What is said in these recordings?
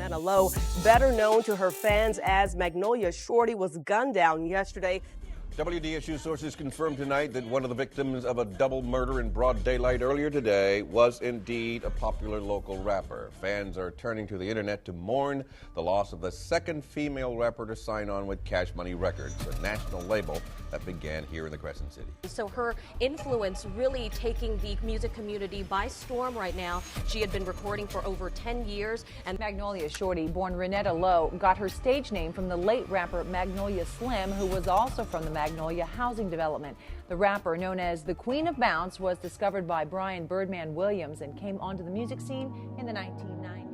Brianna Lowe, better known to her fans as Magnolia Shorty, was gunned down yesterday. WDSU sources confirmed tonight that one of the victims of a double murder in broad daylight earlier today was indeed a popular local rapper. Fans are turning to the internet to mourn the loss of the second female rapper to sign on with Cash Money Records, a national label that began here in the Crescent City. So her influence really taking the music community by storm right now. She had been recording for over 10 years. And Magnolia Shorty, born Renetta Lowe, got her stage name from the late rapper Magnolia Slim, who was also from the Magnolia housing development. The rapper, known as the Queen of Bounce, was discovered by Brian Birdman Williams and came onto the music scene in the 1990s.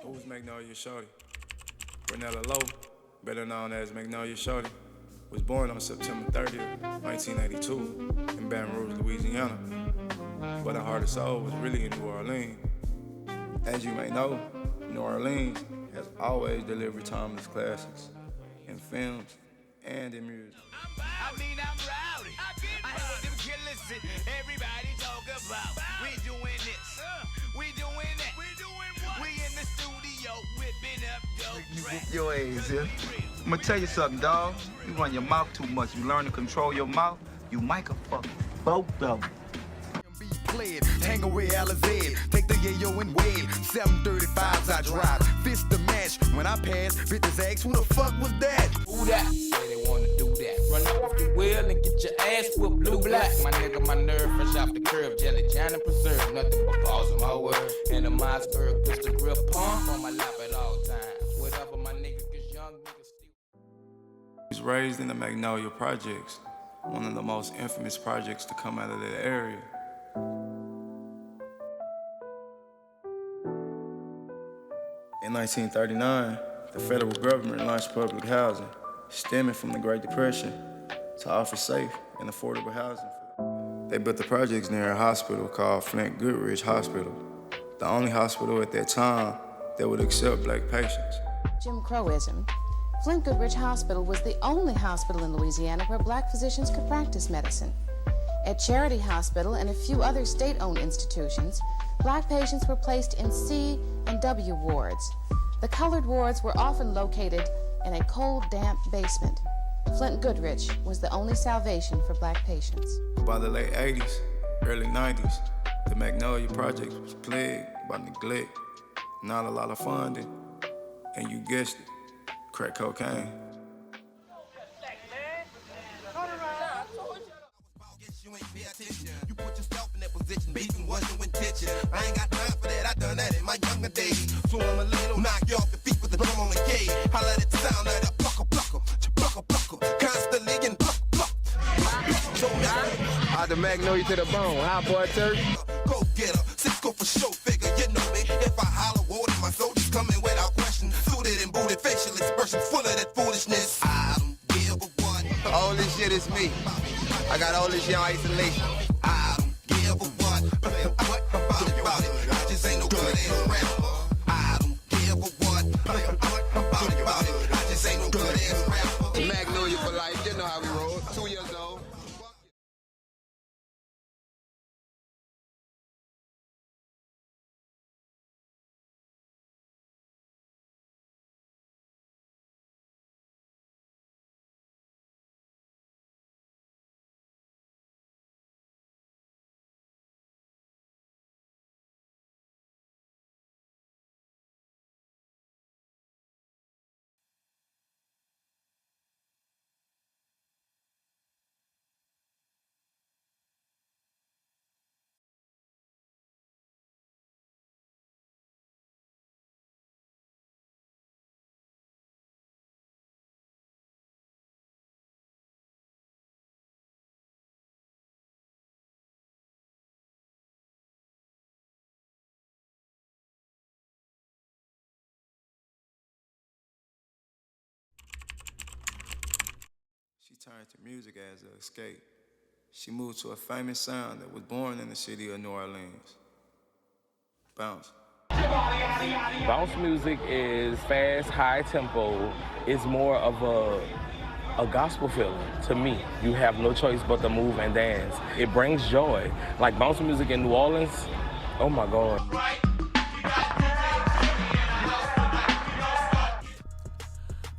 Who's Magnolia Shorty? Renetta Lowe, better known as Magnolia Shorty, was born on September 30th, 1982 in Baton Rouge, Louisiana, but her heart and soul was really in New Orleans. As you may know, New Orleans has always delivered timeless classics in films and in music. I'm rowdy. I hear what them killers say. Everybody talk about. We doing this. We doing that. We doing what? We in the studio whipping up dope tracks. Your ass, yeah. I'm gonna tell you something, dog. You run your mouth too much. You learn to control your mouth, you might have fucked both of them. Hang away Alizé, take the yayo and wave. 735s I drive, fist the match. When I pass, bitches ask who the fuck was that? Who that? Say they wanna do that. Run off the wheel and get your ass with blue black. My nigga, my nerve fresh off the curve. Jelly, John and preserve. Nothing but balls in my word. And the Mossberg pistol grip pump on my lap at all times. Whatever my nigga, cause young niggas still. He was raised in the Magnolia Projects, one of the most infamous projects to come out of that area. In 1939, the federal government launched public housing, stemming from the Great Depression, to offer safe and affordable housing. They built the projects near a hospital called Flint Goodrich Hospital, the only hospital at that time that would accept black patients. Jim Crowism. Flint Goodrich Hospital was the only hospital in Louisiana where black physicians could practice medicine. At Charity Hospital and a few other state-owned institutions, black patients were placed in C and W wards. The colored wards were often located in a cold, damp basement. Flint Goodrich was the only salvation for black patients. By the late 80s, early 90s, the Magnolia Project was plagued by neglect, not a lot of funding, and you guessed it, crack cocaine. You put yourself in that position, beating wasn't intention. I ain't got time for that, I done that in my younger days. So I'm a little knock you off your feet with the drum on the K. I let it sound like a plucker, plucker, plucker, plucker, constantly and pluck, pluck. So I Magnolia to the bone, huh, boy, Turk? Go get her, Cisco for show figure, you know me. If I holler water, my soldiers coming without question. Suited and booted, facial expressions full of that foolishness. I don't give a what. All this shit is me. I got all this shit in isolation. I don't give a what. What about it? I just ain't no good ass rapper. I don't give a what. What about it? I just ain't no good ass rapper. Magnolia for life, you know how we roll. 2 years old. She turned to music as an escape. She moved to a famous sound that was born in the city of New Orleans. Bounce. Bounce music is fast, high tempo. It's more of a gospel feeling to me. You have no choice but to move and dance. It brings joy. Like bounce music in New Orleans, oh my God.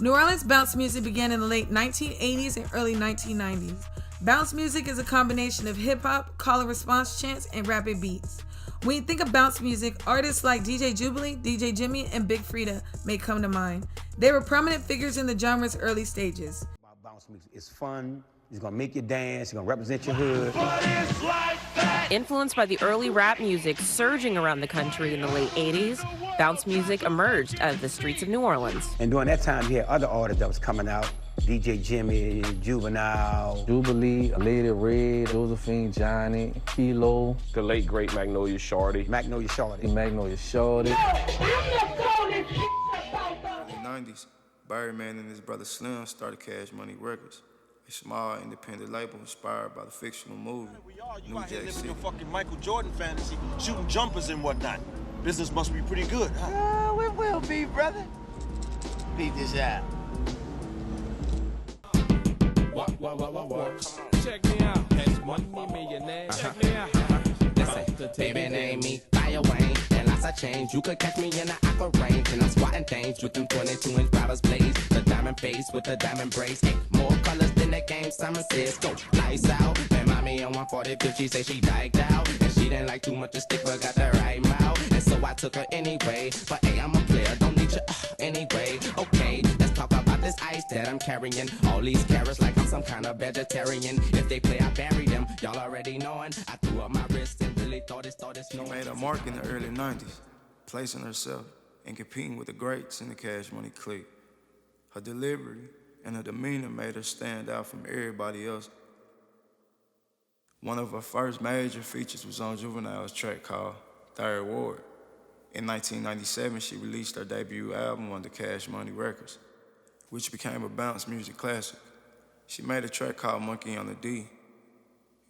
New Orleans bounce music began in the late 1980s and early 1990s. Bounce music is a combination of hip-hop, call and response chants, and rapid beats. When you think of bounce music, artists like DJ Jubilee, DJ Jimmy, and Big Frida may come to mind. They were prominent figures in the genre's early stages. Bounce music is fun. It's gonna make you dance. It's gonna represent your hood. Influenced by the early rap music surging around the country in the late 80s, bounce music emerged out of the streets of New Orleans. And during that time, you had other artists that was coming out. DJ Jimmy, Juvenile, Jubilee, Lady Red, Josephine, Johnny, Kilo, the late great Magnolia Shorty. Magnolia Shorty. Magnolia Shorty. In the 90s, Birdman and his brother Slim started Cash Money Records, a small independent label inspired by the fictional movie New Jack City. Your fucking Michael Jordan fantasy, shooting jumpers and whatnot. Business must be pretty good, huh? It will be, brother. Beat this out. Check me out. That's money millionaire. Check me out. Baby, name me Fire Wayne, and lots of change. You could catch me in the aqua range, and I'm squatting things with them 22-inch Browers blades. The diamond face with the diamond brace. Hey, more colors than the game. Simon says go lights out. And mommy on 145, she say she diked out, and she didn't like too much to stick, but got the right mouth. And so I took her anyway. But hey, I'm a player, don't need you anyway. Okay, let's talk about this ice that I'm carrying. All these carrots like I'm some kind of vegetarian. If they play, I bury them. Y'all already knowing. I threw up my wrist and really thought it's She made a mark in the early 90s, placing herself and competing with the greats in the Cash Money clique. Her delivery and her demeanor made her stand out from everybody else. One of her first major features was on Juvenile's track called Third Ward. In 1997, she released her debut album under Cash Money Records, which became a bounce music classic. She made a track called Monkey on the D,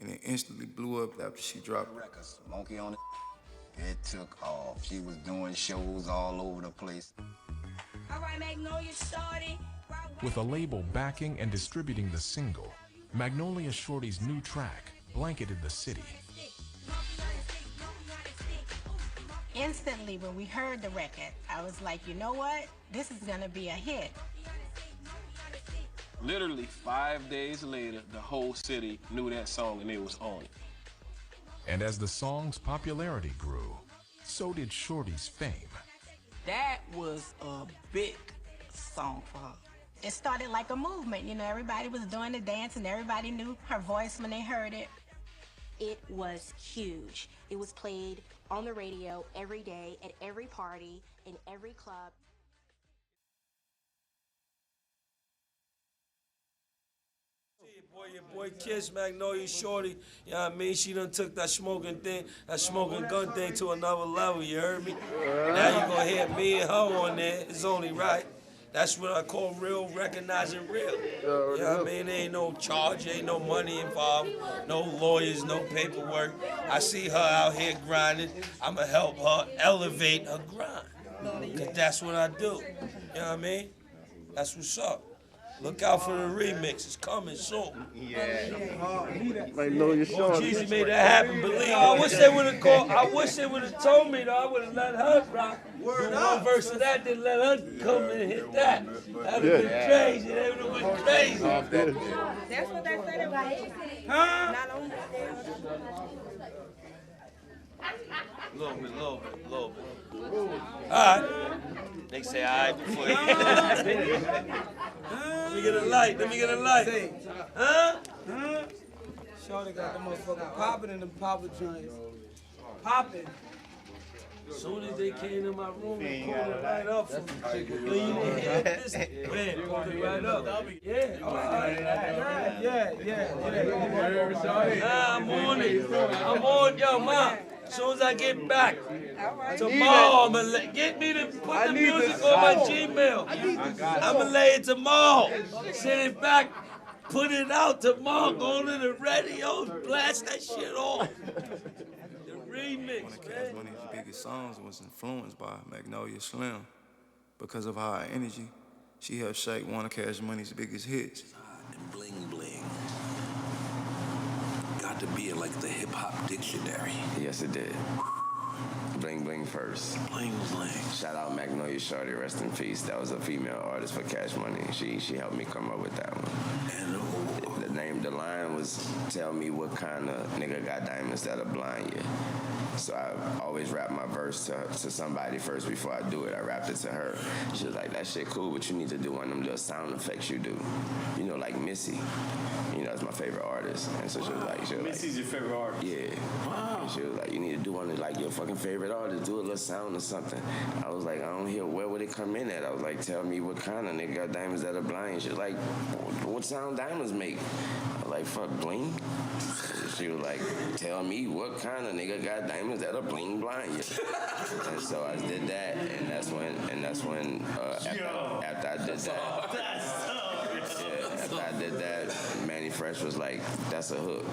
and it instantly blew up after she dropped it. Monkey on it. It took off. She was doing shows all over the place. All right, Magnolia Shorty. With a label backing and distributing the single, Magnolia Shorty's new track blanketed the city. Instantly, when we heard the record, I was like, you know what? This is gonna be a hit. Literally 5 days later, the whole city knew that song and it was on. And as the song's popularity grew, so did Shorty's fame. That was a big song for her. It started like a movement, you know, everybody was doing the dance and everybody knew her voice when they heard it. It was huge. It was played on the radio every day, at every party, in every club. Your boy Kiss, Magnolia Shorty, you know what I mean? She done took that smoking gun thing to another level, you heard me? Now you gonna hear me and her on there, it's only right. That's what I call real, recognizing real. You know what I mean? There ain't no charge, ain't no money involved, no lawyers, no paperwork. I see her out here grinding, I'ma help her elevate her grind. Cause that's what I do, you know what I mean? That's what's up. Look out for the remix. It's coming soon. Yeah. Magnolia Shorty. Jeezy made that happen. Believe me. I wish they would have called. I wish they would have told me though. I would have let her rock. Do one verse of that, then let her come and hit that. That would have been crazy. That would have been crazy. That's what they said about it. Huh? Not only Little bit. All right. They say all right before they... Let me get a light. Huh? Shorty got the motherfucker popping in the popper joints. Popping. As soon as they came in my room and pulled it right up for me. You didn't hear this? Man, pulled it right up. Yeah, all right. Yeah. I'm on it. Yo, Mom. As soon as I get back tomorrow, I'm gonna get me to put the music on my Gmail. I'm gonna lay it tomorrow. Send it back, put it out tomorrow. Go to the radio, blast that shit off. The remix, One of Cash Money's biggest songs was influenced by Magnolia Slim. Because of her energy, she helped shape one of Cash Money's biggest hits. And bling bling. Got to be in like the hip hop dictionary. Yes, it did. Bling bling first. Bling bling. Shout out Magnolia Shorty, rest in peace. That was a female artist for Cash Money. She helped me come up with that one. The line was, tell me what kind of nigga got diamonds that'll blind you. So I always rap my verse to somebody first before I do it. I rapped it to her. She was like, that shit cool, but you need to do one of them little sound effects you do. You know, like Missy. You know, that's my favorite artist. And so she was like, Missy's your favorite artist? Yeah. Wow. And she was like, you need to do one of like your fucking favorite artist, do a little sound or something. I was like, I don't hear, where would it come in at? I was like, tell me what kind of nigga got diamonds that are blind. She was like, what sound diamonds make? I was like, fuck, bling? And she was like, tell me what kind of nigga got diamonds that are bling blind you. And so I did that, and that's when after I did that, Manny Fresh was like, that's a hook.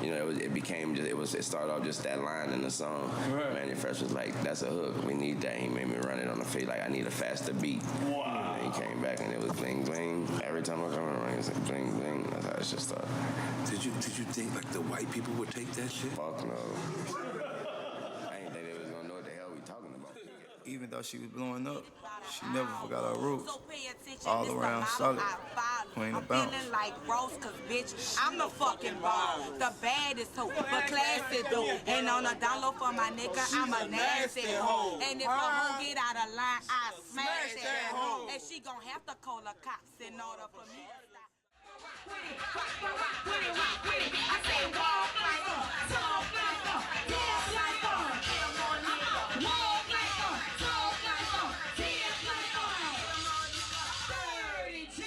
You know, it started off just that line in the song. Right. Manny Fresh was like, that's a hook. We need that. He made me run it on the face like I need a faster beat. Wow. And he came back and it was bling bling. Every time I come around, it's like bling bling. That's how it just started. Did you think like the white people would take that shit? Fuck no. I didn't think they was gonna know what the hell we talking about. Even though she was blowing up, she never forgot her roots. All around solid. Queen of bounce. Feeling like Rose, cause bitch, I'm the fucking boss. The baddest hoe, but classy though. And on a download for my nigga, I'm a nasty hoe. And if a hoe get out of line, I smash that hoe. And she gon' have to call the cops in order for me to stop. I say walk like on, talk like on, dance like on. Walk like on, talk like on, dance like on. 30 G.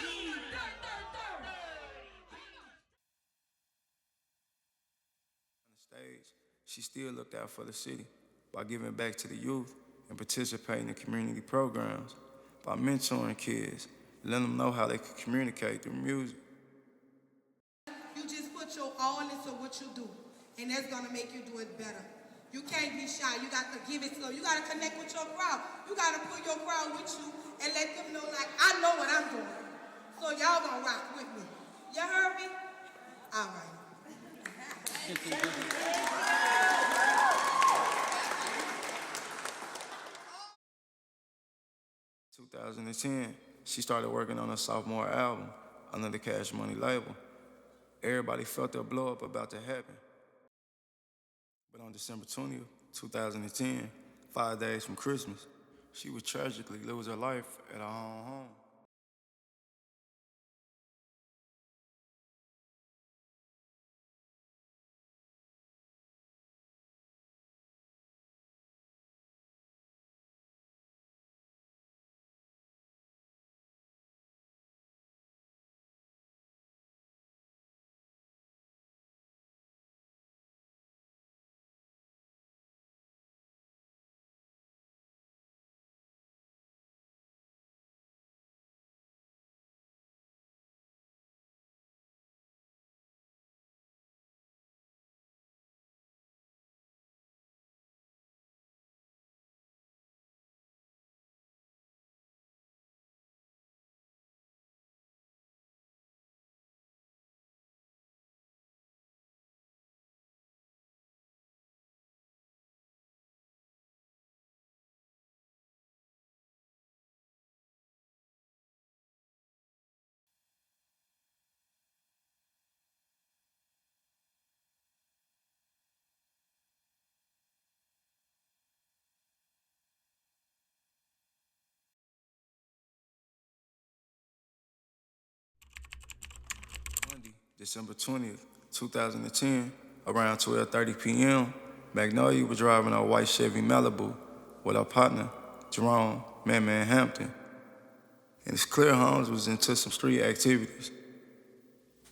On the stage, she still looked out for the city by giving back to the youth and participating in community programs, by mentoring kids, letting them know how they could communicate through music. You just put your all into what you do, and that's gonna make you do it better. You can't be shy. You got to give it to them. You got to connect with your crowd. You got to put your crowd with you and let them know, like, I know what I'm doing. So y'all gonna rock with me. You heard me? All right. 2010, she started working on her sophomore album under the Cash Money label. Everybody felt their blow up about to happen. But on December 20th, 2010, 5 days from Christmas, she would tragically lose her life at her own home. December 20th, 2010, around 12:30 p.m., Magnolia was driving a white Chevy Malibu with her partner, Jerome Man Hampton. And it's clear Holmes was into some street activities.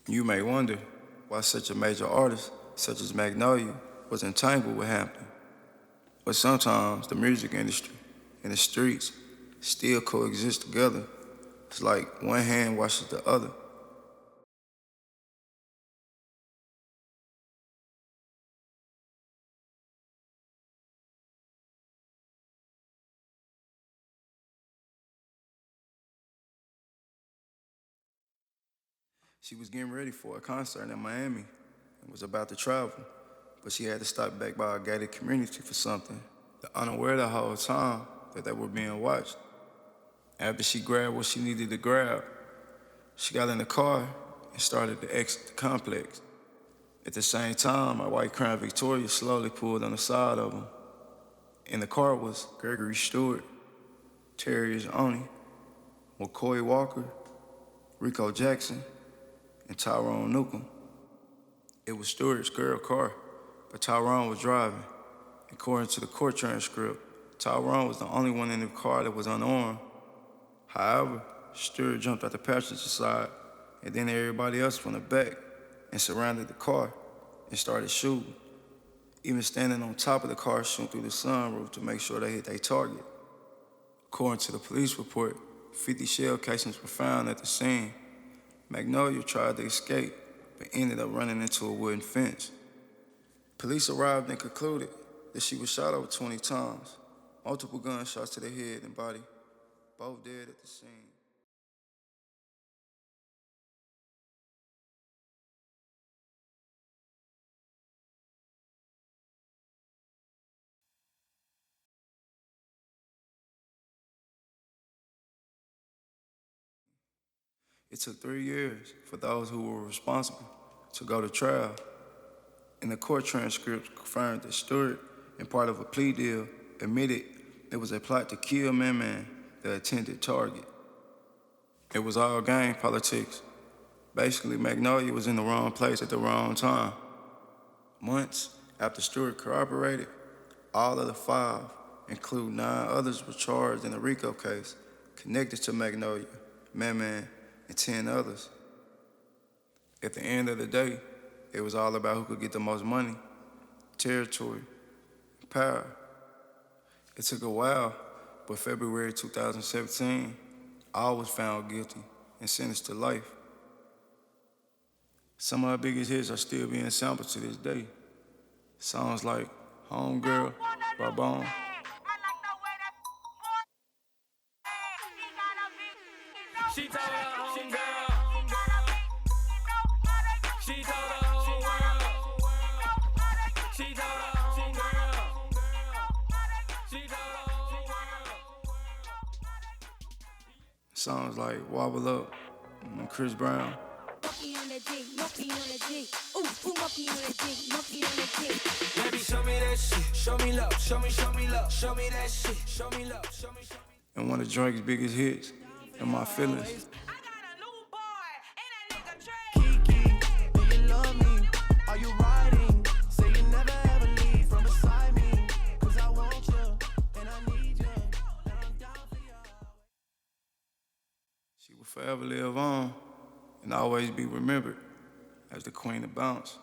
You may wonder why such a major artist, such as Magnolia, was entangled with Hampton. But sometimes the music industry and the streets still coexist together. It's like one hand washes the other. She was getting ready for a concert in Miami and was about to travel, but she had to stop back by a gated community for something, unaware the whole time that they were being watched. After she grabbed what she needed to grab, she got in the car and started to exit the complex. At the same time, a white Crown Victoria slowly pulled on the side of them. In the car was Gregory Stewart, Terriers Oni, McCoy Walker, Rico Jackson, and Tyrone Newcomb. It was Stewart's girl car, but Tyrone was driving. According to the court transcript, Tyrone was the only one in the car that was unarmed. However, Stewart jumped out the passenger side, and then everybody else from the back and surrounded the car and started shooting, even standing on top of the car shooting through the sunroof to make sure they hit their target. According to the police report, 50 shell casings were found at the scene. Magnolia tried to escape, but ended up running into a wooden fence. Police arrived and concluded that she was shot over 20 times, multiple gunshots to the head and body, both dead at the scene. It took 3 years for those who were responsible to go to trial, and the court transcripts confirmed that Stewart, in part of a plea deal, admitted it was a plot to kill Man, the intended target. It was all game politics. Basically, Magnolia was in the wrong place at the wrong time. Months after Stewart corroborated, all of the 5, including 9 others, were charged in a RICO case connected to Magnolia, Man, and 10 others. At the end of the day, it was all about who could get the most money, territory, and power. It took a while, but February 2017, all was found guilty and sentenced to life. Some of our biggest hits are still being sampled to this day. Songs like Homegirl by Bone. She told her homegirl. She told her whole world. She told her homegirl. She told her whole world. Songs like Wobble Up and Chris Brown. Monkey on the D, monkey on the D. Ooh, monkey on the D, monkey on the D. Baby, show me that shit. Show me love. Show me love. Show me that shit. Show me love. Show me. And one of Drake's biggest hits, In My Feelings. Kiki, do you love me? Are you riding? Say you never ever leave from beside me. 'Cause I want you and I need you. And I'm down for you. She will forever live on and always be remembered as the queen of bounce.